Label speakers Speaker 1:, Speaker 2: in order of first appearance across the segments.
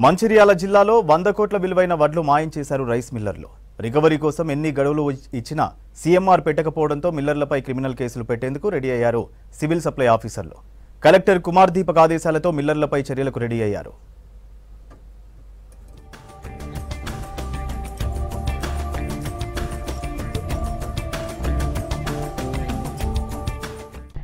Speaker 1: మంచిర్యాల జిల్లాలో 100 కోట్ల విలువైన వడ్లు మాయం చేశారు రైస్ మిల్లర్లు. రికవరీ కోసం ఎన్ని గడువులు ఇచ్చినా సీఎంఆర్ పెట్టకపోవడంతో మిల్లర్లపై క్రిమినల్ కేసులు పెట్టేందుకు రెడీ అయ్యారు సివిల్ సప్లై ఆఫీసర్లు. కలెక్టర్ కుమార్ దీపక్ ఆదేశాలతో మిల్లర్లపై చర్యలకు రెడీ అయ్యారు.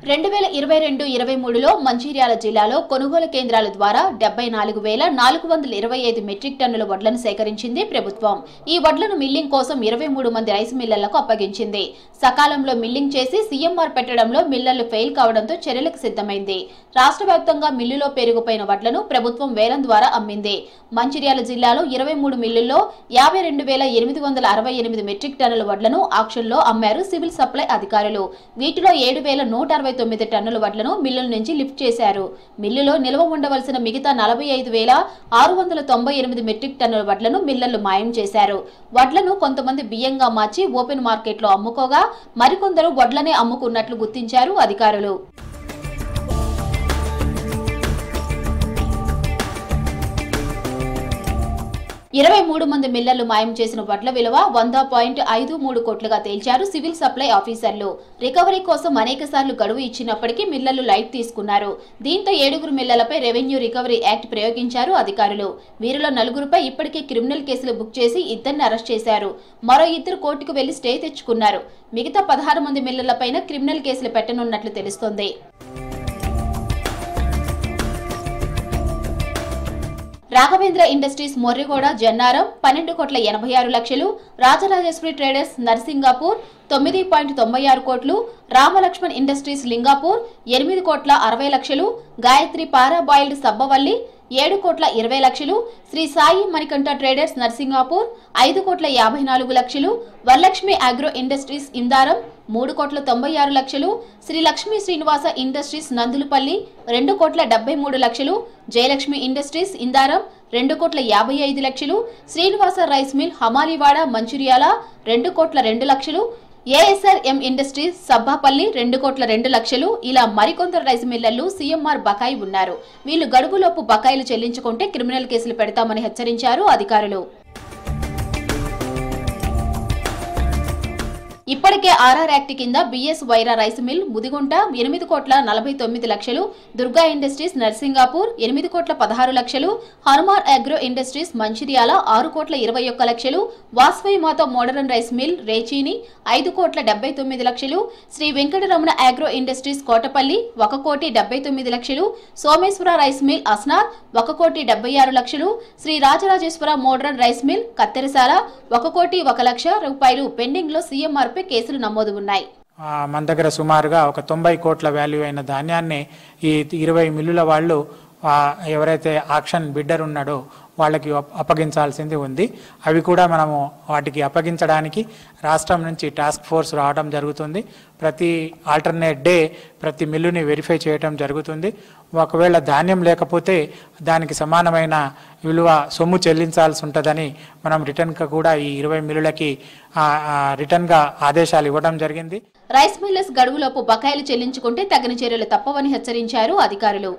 Speaker 2: 2022-23లో మంచిర్యాల జిల్లాలో కొనుగోలు కేంద్రాల ద్వారా 74,425 మెట్రిక్ టన్నుల వడ్లను సేకరించింది ప్రభుత్వం. ఈ వడ్లను మిల్లింగ్ కోసం 23 మంది రైస్ మిల్లర్లకు అప్పగించింది. సకాలంలో మిల్లింగ్ చేసి సీఎంఆర్ పెట్టడంలో మిల్లర్లు ఫెయిల్ కావడంతో చర్యలకు సిద్ధమైంది. రాష్ట్ర వ్యాప్తంగా మిల్లులో పెరిగిపోయిన వడ్లను ప్రభుత్వం వేలం ద్వారా అమ్మింది. మంచిర్యాల జిల్లాలో 23 మిల్లుల్లో 52,868 మెట్రిక్ టన్నుల వడ్లను ఆక్షన్లో అమ్మారు సివిల్ సప్లై అధికారులు. వీటిలో 7,169 టన్నుల వడ్లను మిల్లుల నుంచి లిఫ్ట్ చేశారు. మిల్లులో నిల్వ ఉండవలసిన మిగతా 45,698 మెట్రిక్ టన్నుల వడ్లను మిల్లర్లు మాయం చేశారు. వడ్లను కొంతమంది బియ్యంగా మార్చి ఓపెన్ మార్కెట్లో అమ్ముకోగా మరికొందరు వడ్లనే అమ్ముకున్నట్లు గుర్తించారు అధికారులు. 23 మంది మిల్లర్లు మాయం చేసిన వడ్ల విలువ 100.53 కోట్లుగా తేల్చారు సివిల్ సప్లై ఆఫీసర్లు. రికవరీ కోసం అనేకసార్లు గడువు ఇచ్చినప్పటికీ మిల్లర్లు లైట్ తీసుకున్నారు. దీంతో 7 మిల్లర్లపై రెవెన్యూ రికవరీ యాక్ట్ ప్రయోగించారు అధికారులు. వీరిలో 4పై ఇప్పటికే క్రిమినల్ కేసులు బుక్ చేసి 2 అరెస్ట్ చేశారు. మరో 2 కోర్టుకు వెళ్లి స్టే తెచ్చుకున్నారు. మిగతా 16 మంది మిల్లర్లపైన క్రిమినల్ కేసులు పెట్టనున్నట్లు తెలుస్తోంది. రాఘవేంద్ర ఇండస్ట్రీస్ మొర్రిగూడ జన్నారం 12,86 లక్షలు, రాజరాజేశ్వరి ట్రేడర్స్ నర్సింగాపూర్ 9.96 కోట్లు, రామలక్ష్మణ్ ఇండస్ట్రీస్ లింగాపూర్ 8,60 లక్షలు, గాయత్రి పారాబాయిల్డ్ సబ్బవల్లి 7,20 లక్షలు, శ్రీ సాయి మణికంఠ ట్రేడర్స్ నర్సింగాపూర్ 5,54 లక్షలు, వరలక్ష్మి అగ్రో ఇండస్ట్రీస్ ఇందారం 3,96 లక్షలు, శ్రీ లక్ష్మీ శ్రీనివాస ఇండస్ట్రీస్ నందులపల్లి 2,73 లక్షలు, జయలక్ష్మి ఇండస్ట్రీస్ ఇందారం 2,55 లక్షలు, శ్రీనివాస రైస్ మిల్ హమాలీవాడ మంచిర్యాల 2,02 లక్షలు, ఏఎస్ఆర్ఎం ఇండస్ట్రీస్ సబ్బాపల్లి 2,02 లక్షలు. ఇలా మరికొందరు రైస్ మిల్లర్లు సీఎంఆర్ బకాయి ఉన్నారు. వీళ్లు గడువులోపు బకాయిలు చెల్లించుకుంటే క్రిమినల్ కేసులు పెడతామని హెచ్చరించారు అధికారులు. ఇప్పటికే ఆర్ఆర్ యాక్ట్ కింద BS Vaira rice mill Mudigunta 8,49 లక్షలు, దుర్గా ఇండస్ట్రీస్ నర్సింగాపూర్ 8,16 లక్షలు, హనుమాన్ అగ్రో ఇండస్ట్రీస్ మంచిర్యాల 6,21 లక్షలు, వాస్వై మాత మోడరన్ రైస్ మిల్ రేచీని 5,79 లక్షలు, శ్రీ వెంకటరమణ అగ్రో ఇండస్ట్రీస్ కోటపల్లి 1,79 లక్షలు, సోమేశ్వర రైస్ మిల్ అస్నార్ 1,76 లక్షలు, Sri Rajarajeshwara modern rice mill Katterasala 1,01 lakh రూపాయలు పెండింగ్ లో సీఎంఆర్ కేసులు నమోదు ఉన్నాయి.
Speaker 3: మన దగ్గర సుమారుగా ఒక 90 కోట్ల వాల్యూ అయిన ధాన్యాన్ని ఈ 20 మిల్లుల వాళ్ళు ఎవరైతే ఆక్షన్ బిడ్డర్ ఉన్నాడో వాళ్ళకి అప్పగించాల్సింది ఉంది. అవి కూడా మనము వాటికి అప్పగించడానికి రాష్ట్రం నుంచి టాస్క్ ఫోర్స్ రావడం జరుగుతుంది. ప్రతి ఆల్టర్నేట్ డే ప్రతి మిల్లుని వెరిఫై చేయడం జరుగుతుంది. ఒకవేళ ధాన్యం లేకపోతే దానికి సమానమైన విలువ సొమ్ము చెల్లించాల్సి ఉంటుందని మనం రిటర్న్గా కూడా ఈ 20 మిల్లులకి రిటర్న్గా ఆదేశాలు ఇవ్వడం జరిగింది.
Speaker 2: రైస్ మిల్లర్స్ గడువులోపు బకాయిలు చెల్లించుకుంటే తగిన చర్యలు తప్పవని హెచ్చరించారు అధికారులు.